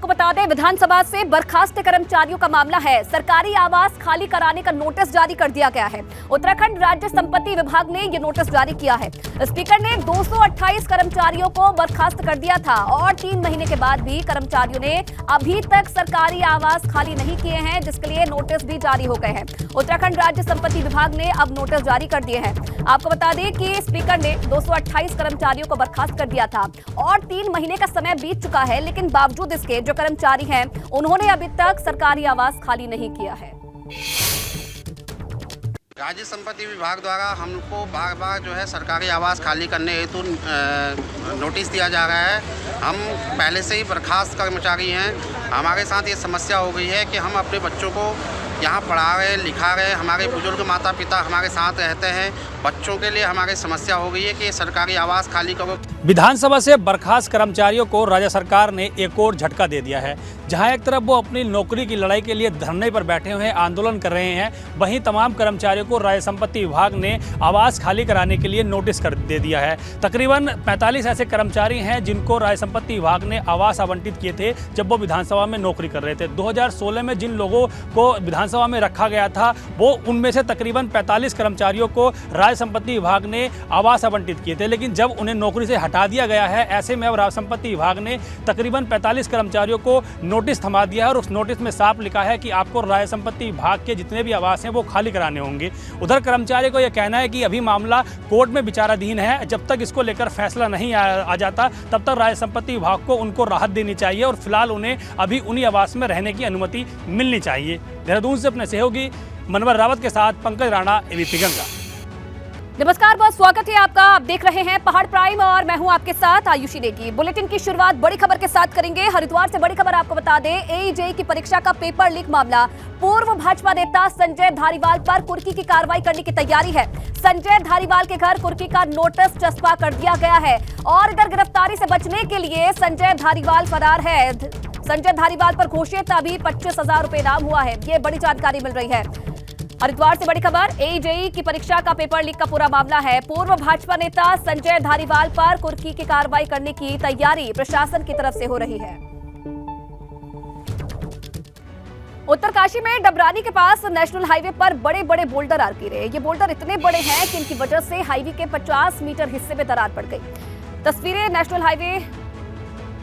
आपको बता दें, विधानसभा से बर्खास्त कर्मचारियों का मामला है। सरकारी आवास खाली कराने का नोटिस जारी कर दिया गया है। उत्तराखंड राज्य संपत्ति विभाग ने यह नोटिस जारी किया है। स्पीकर ने 228 कर्मचारियों को बर्खास्त कर दिया था और 3 महीने के बाद भी कर्मचारियों ने अभी तक सरकारी आवास खाली नहीं किए हैं, जिसके लिए नोटिस भी जारी हो गए हैं। उत्तराखंड राज्य संपत्ति विभाग ने अब नोटिस जारी कर दिए हैं। आपको बता दें कि स्पीकर ने 228 कर्मचारियों को बर्खास्त कर दिया था और 3 महीने का समय बीत चुका है, लेकिन बावजूद इसके जो कर्मचारी हैं उन्होंने अभी तक सरकारी आवास खाली नहीं किया है। राज्य संपत्ति विभाग द्वारा हमको बार बार जो है सरकारी आवास खाली करने हेतु नोटिस दिया जा रहा है। हम पहले से ही बर्खास्त कर्मचारी हैं। हमारे साथ ये समस्या हो गई है कि हम अपने बच्चों को यहाँ पढ़ा रहे लिखा रहे, हमारे बुजुर्ग माता पिता हमारे साथ रहते हैं। बच्चों के लिए हमारी समस्या हो गई है कि सरकारी आवास खाली करो। विधानसभा से बर्खास्त कर्मचारियों को राज्य सरकार ने एक और झटका दे दिया है। जहां एक तरफ वो अपनी नौकरी की लड़ाई के लिए धरने पर बैठे हुए हैं, आंदोलन कर रहे हैं, वहीं तमाम कर्मचारियों को राज्य संपत्ति विभाग ने आवास खाली कराने के लिए नोटिस कर दे दिया है। तकरीबन 45 ऐसे कर्मचारी हैं जिनको राज्य संपत्ति विभाग ने आवास आवंटित किए थे जब वो विधानसभा में नौकरी कर रहे थे। 2016 में जिन लोगों को विधानसभा में रखा गया था वो उनमें से तकरीबन 45 कर्मचारियों को राज्य संपत्ति विभाग ने आवास आवंटित किए थे, लेकिन जब उन्हें नौकरी से हटा दिया गया है, ऐसे में अब राज्य संपत्ति विभाग ने तकरीबन 45 कर्मचारियों को नोटिस थमा दिया है और उस नोटिस में साफ लिखा है कि आपको राज्य संपत्ति विभाग के जितने भी आवास हैं वो खाली कराने होंगे। उधर कर्मचारी को यह कहना है कि अभी मामला कोर्ट में विचाराधीन है, जब तक इसको लेकर फैसला नहीं आ जाता तब तक राज्य संपत्ति विभाग को उनको राहत देनी चाहिए और फिलहाल उन्हें अभी उन्हीं आवास में रहने की अनुमति मिलनी चाहिए। देहरादून से अपने सहयोगी मनवर रावत के साथ पंकज राणा, एबीपी गंगा। नमस्कार, बहुत स्वागत है आपका। आप देख रहे हैं पहाड़ प्राइम और मैं हूं आपके साथ आयुषी नेगी। बुलेटिन की शुरुआत बड़ी खबर के साथ करेंगे। हरिद्वार से बड़ी खबर आपको बता दें, एईजेई की परीक्षा का पेपर लीक मामला। पूर्व भाजपा नेता संजय धारीवाल पर कुर्की की कार्रवाई करने की तैयारी है। संजय धारीवाल के घर कुर्की का नोटिस चस्पा कर दिया गया है और इधर गिरफ्तारी से बचने के लिए संजय धारीवाल फरार है। संजय धारीवाल पर घोषित अभी 25,000 रुपए इनाम हुआ है, ये बड़ी जानकारी मिल रही है। हरिद्वार से बड़ी खबर, एईजेई की परीक्षा का पेपर लीक का पूरा मामला है। पूर्व भाजपा नेता संजय धारीवाल पर कुर्की की कार्रवाई करने की तैयारी प्रशासन की तरफ से हो रही है। उत्तरकाशी में डबरानी के पास नेशनल हाईवे पर बड़े बड़े बोल्डर आ गिरे। ये बोल्डर इतने बड़े हैं कि इनकी वजह से हाईवे के 50 मीटर हिस्से में दरार पड़ गई। तस्वीरें नेशनल हाईवे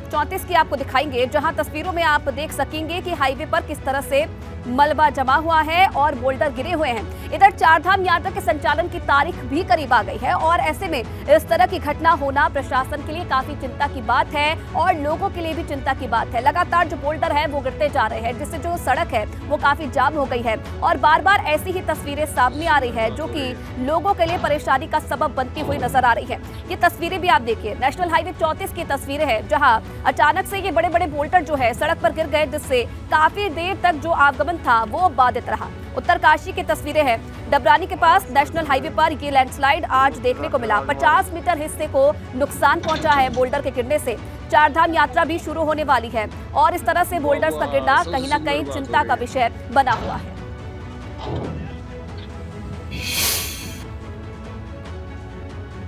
34 की आपको दिखाएंगे, जहां तस्वीरों में आप देख सकेंगे कि हाईवे पर किस तरह से मलबा जमा हुआ है और बोल्डर गिरे हुए हैं। इधर चारधाम यात्रा के संचालन की तारीख भी करीब आ गई है और ऐसे में इस तरह की घटना होना प्रशासन के लिए काफी चिंता की बात है और लोगों के लिए भी चिंता की बात है। लगातार जो बोल्डर है वो गिरते जा रहे हैं, जिससे जो सड़क है वो काफी जाम हो गई है और बार बार ऐसी ही तस्वीरें सामने आ रही है जो कि लोगों के लिए परेशानी का सबब बनती हुई नजर आ रही है। ये तस्वीरें भी आप देखिए, नेशनल हाईवे 34 की तस्वीरें हैं, जहाँ अचानक से ये बड़े बड़े बोल्डर जो है सड़क पर गिर गए, जिससे काफी देर तक जो आवागमन था वो बाधित रहा। उत्तरकाशी की तस्वीरें हैं, डबरानी के पास नेशनल हाईवे पर ये लैंडस्लाइड आज देखने को मिला। 50 मीटर हिस्से को नुकसान पहुंचा है बोल्डर के गिरने से। चारधाम यात्रा भी शुरू होने वाली है और इस तरह से बोल्डर्स का गिरना कहीं ना कहीं चिंता का विषय बना हुआ है।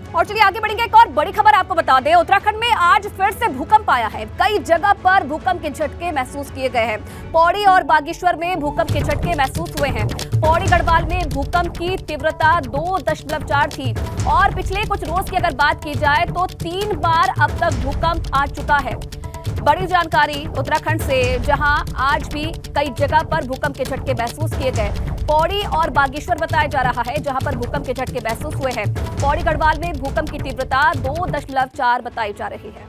और चलिए आगे बढ़ेंगे, एक और बड़ी खबर आपको बता दें। उत्तराखंड में आज फिर से भूकंप आया है। कई जगह पर भूकंप के झटके महसूस किए गए हैं। पौड़ी और बागेश्वर में भूकंप के झटके महसूस हुए हैं। पौड़ी गढ़वाल में भूकंप की तीव्रता 2.4 थी और पिछले कुछ रोज की अगर बात की जाए तो 3 बार अब तक भूकंप आ चुका है। बड़ी जानकारी उत्तराखंड से, जहां आज भी कई जगह पर भूकंप के झटके महसूस किए गए। पौड़ी और बागेश्वर बताया जा रहा है जहां पर भूकंप के झटके महसूस हुए हैं। पौड़ी गढ़वाल में भूकंप की तीव्रता 2.4 बताई जा रही है।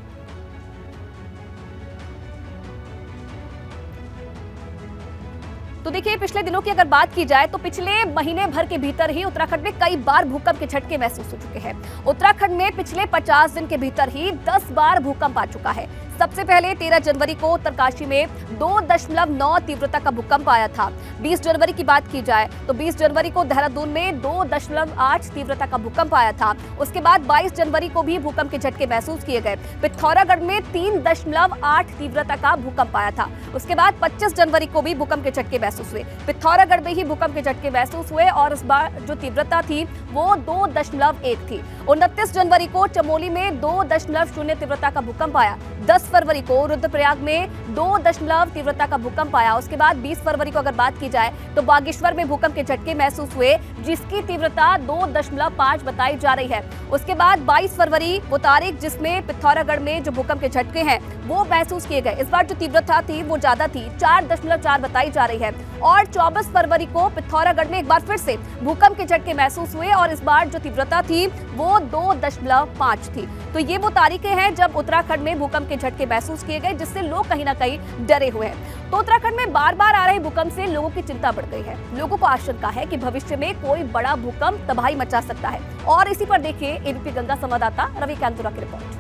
तो देखिए, पिछले दिनों की अगर बात की जाए तो पिछले महीने भर के भीतर ही उत्तराखंड में कई बार भूकंप के झटके महसूस हो चुके हैं। उत्तराखंड में पिछले 50 दिन के भीतर ही 10 बार भूकंप आ चुका है। सबसे पहले 13 जनवरी को उत्तरकाशी में 2.9 तीव्रता का भूकंप आया था। 20 जनवरी की बात की जाए तो 20 जनवरी को देहरादून में 2.8 तीव्रता का भूकंप आया था। उसके बाद 22 जनवरी को भी भूकंप के झटके महसूस किए गए। पिथौरागढ़ में 3.8 तीव्रता का भूकंप आया था। उसके बाद 25 जनवरी को भी भूकंप के झटके महसूस हुए। पिथौरागढ़ में ही भूकंप के झटके महसूस हुए और इस बार जो तीव्रता थी वो 2.1 थी। 29 जनवरी को चमोली में 2.0 तीव्रता का भूकंप आया। 10 फरवरी को रुद्रप्रयाग में 2 तीव्रता का भूकंप आया। उसके बाद 20 फरवरी को अगर बात की जाए तो बागेश्वर में भूकंप के झटके महसूस हुए, जिसकी तीव्रता 2.5 बताई जा रही है। उसके बाद 22 फरवरी वो तारीख जिसमें पिथौरागढ़ में जो भूकंप के झटके हैं वो महसूस किए गए। इस बार जो तीव्रता थी वो ज्यादा थी, 4.4 बताई जा रही है। और 24 फरवरी को पिथौरागढ़ में एक बार फिर से भूकंप के झटके महसूस हुए और इस बार जो तीव्रता थी वो 2.5 थी। तो ये वो तारीखें हैं जब उत्तराखंड में भूकंप के झटके महसूस किए गए, जिससे लोग कहीं ना कहीं डरे हुए हैं। तो उत्तराखंड में बार बार आ रहे भूकंप से लोगों की चिंता बढ़ गई है। लोगों को आशंका है कि भविष्य में कोई बड़ा भूकंप तबाही मचा सकता है। और इसी पर देखिए एबीपी गंगा संवाददाता रवि कैंतुरा की रिपोर्ट।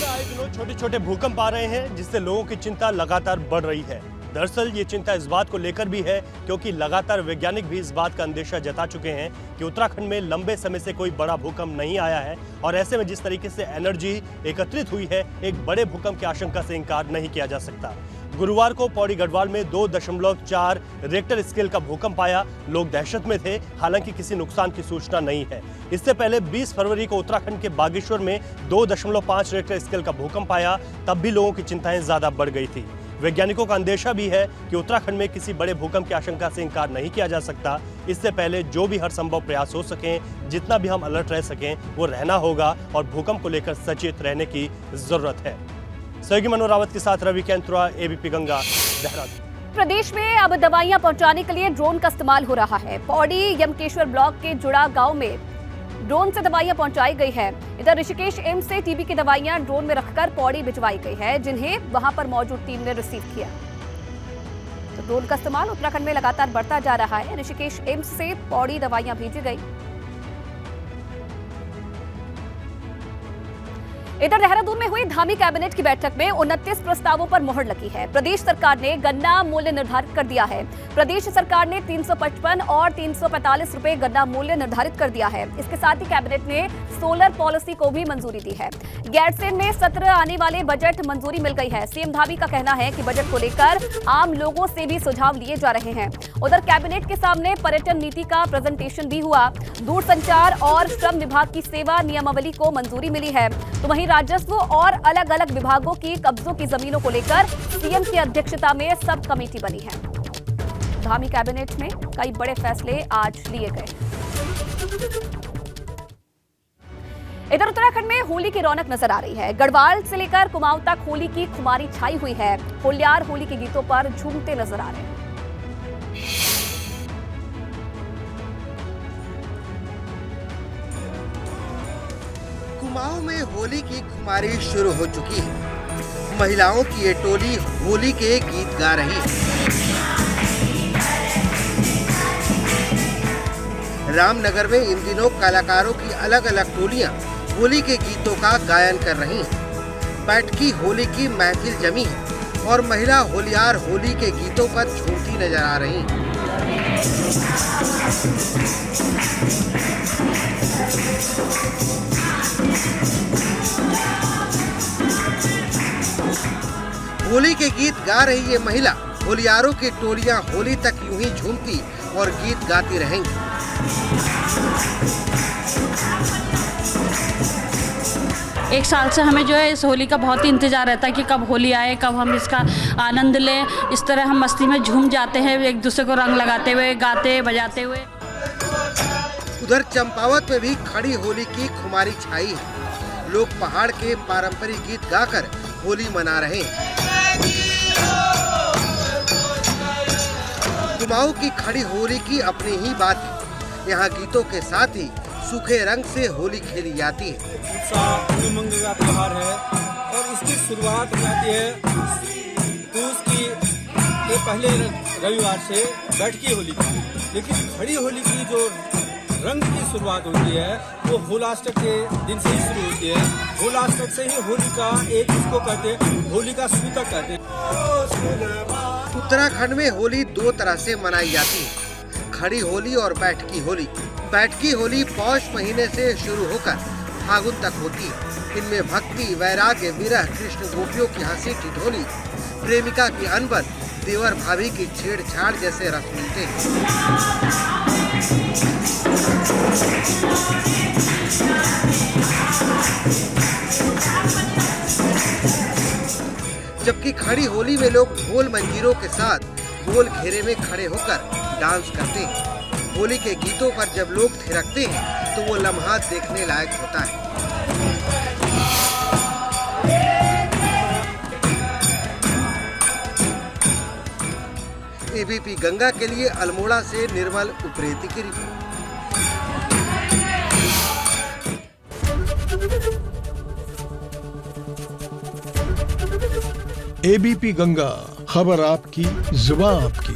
आए दिनों छोटे छोटे भूकंप आ रहे हैं, जिससे लोगों की चिंता लगातार बढ़ रही है। दरअसल ये चिंता इस बात को लेकर भी है क्योंकि लगातार वैज्ञानिक भी इस बात का अंदेशा जता चुके हैं कि उत्तराखंड में लंबे समय से कोई बड़ा भूकंप नहीं आया है और ऐसे में जिस तरीके से एनर्जी एकत्रित हुई है, एक बड़े भूकंप की आशंका से इनकार नहीं किया जा सकता। गुरुवार को पौड़ी गढ़वाल में 2.4 रेक्टर स्केल का भूकंप आया। लोग दहशत में थे, हालांकि किसी नुकसान की सूचना नहीं है। इससे पहले 20 फरवरी को उत्तराखंड के बागेश्वर में 2.5 रेक्टर स्केल का भूकंप आया, तब भी लोगों की चिंताएं ज्यादा बढ़ गई थी। वैज्ञानिकों का अंदेशा भी है कि उत्तराखंड में किसी बड़े भूकंप की आशंका से इनकार नहीं किया जा सकता। इससे पहले जो भी हर संभव प्रयास हो सकें, जितना भी हम अलर्ट रह सकें, वो रहना होगा और भूकंप को लेकर सचेत रहने की जरूरत है। सहयोगी मनोज रावत के साथ रवि कैंतुरा, एबीपी गंगा, देहरादून। प्रदेश में अब दवाइयां पहुंचाने के लिए ड्रोन का इस्तेमाल हो रहा है। पौड़ी यमकेश्वर ब्लॉक के जुड़ा गांव में ड्रोन से दवाइयां पहुंचाई गई है। इधर ऋषिकेश एम्स से टीबी की दवाइयां ड्रोन में रखकर पौड़ी भिजवाई गई है, जिन्हें वहां पर मौजूद टीम ने रिसीव किया। तो ड्रोन का इस्तेमाल उत्तराखंड में लगातार बढ़ता जा रहा है। ऋषिकेश एम्स से पौड़ी दवाइयां भेजी गई। इधर देहरादून में हुई धामी कैबिनेट की बैठक में 29 प्रस्तावों पर मुहर लगी है। प्रदेश सरकार ने गन्ना मूल्य निर्धारित कर दिया है। प्रदेश सरकार ने 355 और 345 रुपए गन्ना मूल्य निर्धारित कर दिया है। इसके साथ ही कैबिनेट ने सोलर पॉलिसी को भी मंजूरी दी है। गैरसैंण में सत्र आने वाले बजट मंजूरी मिल गई है। सीएम धामी का कहना है कि बजट को लेकर आम लोगों से भी सुझाव लिए जा रहे हैं। उधर कैबिनेट के सामने पर्यटन नीति का प्रेजेंटेशन भी हुआ। दूरसंचार और श्रम विभाग की सेवा नियमावली को मंजूरी मिली है। तो वहीं राजस्व और अलग अलग विभागों की कब्जों की जमीनों को लेकर सीएम की अध्यक्षता में सब कमेटी बनी है। धामी कैबिनेट में कई बड़े फैसले आज लिए गए। इधर उत्तराखंड में होली की रौनक नजर आ रही है। गढ़वाल से लेकर कुमाऊं तक होली की खुमारी छाई हुई है। होलियार होली के गीतों पर झूमते नजर आ रहे हैं। कुमाऊं में होली की खुमारी शुरू हो चुकी है। महिलाओं की ये टोली होली के गीत गा रही है। रामनगर में इन दिनों कलाकारों की अलग अलग टोलियां होली के गीतों का गायन कर रही हैं। बैठकी होली की महफिल जमी है और महिला होलियार होली के गीतों पर झूमती नजर आ रही हैं। होली के गीत गा रही ये महिला होलियारों की टोलियां होली तक यूं ही झूमती और गीत गाती रहेंगी। एक साल से हमें जो है इस होली का बहुत ही इंतजार रहता है कि कब होली आए, कब हम इसका आनंद लें। इस तरह हम मस्ती में झूम जाते हैं, एक दूसरे को रंग लगाते हुए, गाते बजाते हुए। उधर चंपावत में भी खड़ी होली की खुमारी छाई है। लोग पहाड़ के पारंपरिक गीत गाकर होली मना रहे हैं। कुमाऊं की खड़ी होली की अपनी ही बात है। यहाँ गीतों के साथ ही सूखे रंग से होली खेली जाती है। उत्साह उमंग का त्योहार है और इसकी शुरुआत हो जाती है पूस के पहले रविवार से बैठकी होली की। लेकिन खड़ी होली की जो रंग की शुरुआत होती है वो होलाष्टक के दिन से ही शुरू होती है। होलाष्टक से ही होली का एक इसको कहते हैं, होली का सूतक कहते हैं। उत्तराखंड में होली दो तरह से मनाई जाती है, खड़ी होली और बैठकी होली। बैठकी होली पौष महीने से शुरू होकर फागुन तक होती है। इनमें भक्ति, वैराग्य, विरह, कृष्ण गोपियों की हंसी ठिठोली, प्रेमिका की अनबन, देवर भाभी की छेड़छाड़ जैसे रस मिलते हैं। जबकि खड़ी होली में लोग ढोल मंजीरों के साथ गोल घेरे में खड़े होकर डांस करते हैं। होली के गीतों पर जब लोग थिरकते हैं तो वो लम्हा देखने लायक होता है। एबीपी गंगा के लिए अल्मोड़ा से निर्मल उप्रेती की रिपोर्ट। एबीपी गंगा, खबर आपकी, जुबान आपकी।